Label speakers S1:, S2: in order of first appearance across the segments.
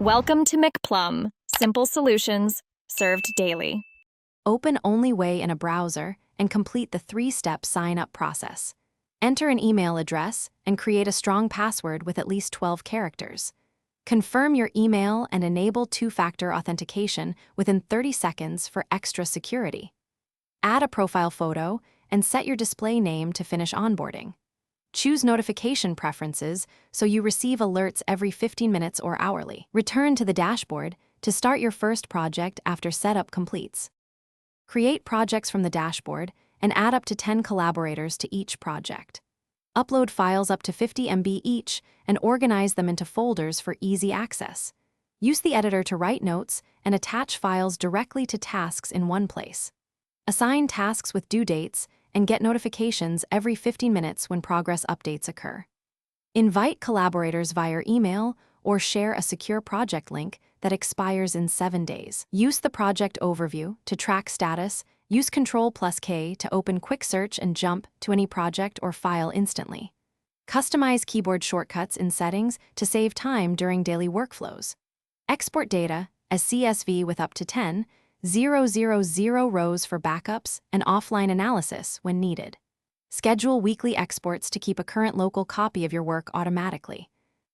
S1: Welcome to McPlum, simple solutions served daily.
S2: Open only way in a browser and complete the 3-step sign-up process. Enter an email address and create a strong password with at least 12 characters. Confirm your email and enable 2-factor authentication within 30 seconds for extra security. Add a profile photo and set your display name to finish onboarding. Choose notification preferences so you receive alerts every 15 minutes or hourly. Return to the dashboard to start your first project after setup completes. Create projects from the dashboard and add up to 10 collaborators to each project. Upload files up to 50 MB each and organize them into folders for easy access. Use the editor to write notes and attach files directly to tasks in one place. Assign tasks with due dates and get notifications every 15 minutes when progress updates occur. Invite collaborators via email or share a secure project link that expires in 7 days. Use the project overview to track status. Use Ctrl+K to open quick search and jump to any project or file instantly. Customize keyboard shortcuts in settings to save time during daily workflows. Export data as CSV with up to 10,000 rows for backups and offline analysis when needed. Schedule weekly exports to keep a current local copy of your work automatically.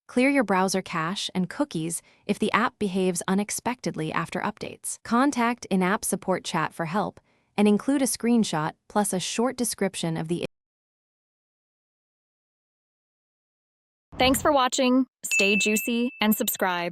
S2: Clear your browser cache and cookies if the app behaves unexpectedly after updates. Contact in-app support chat for help and include a screenshot plus a short description of the.
S1: Thanks for watching. Stay juicy and subscribe.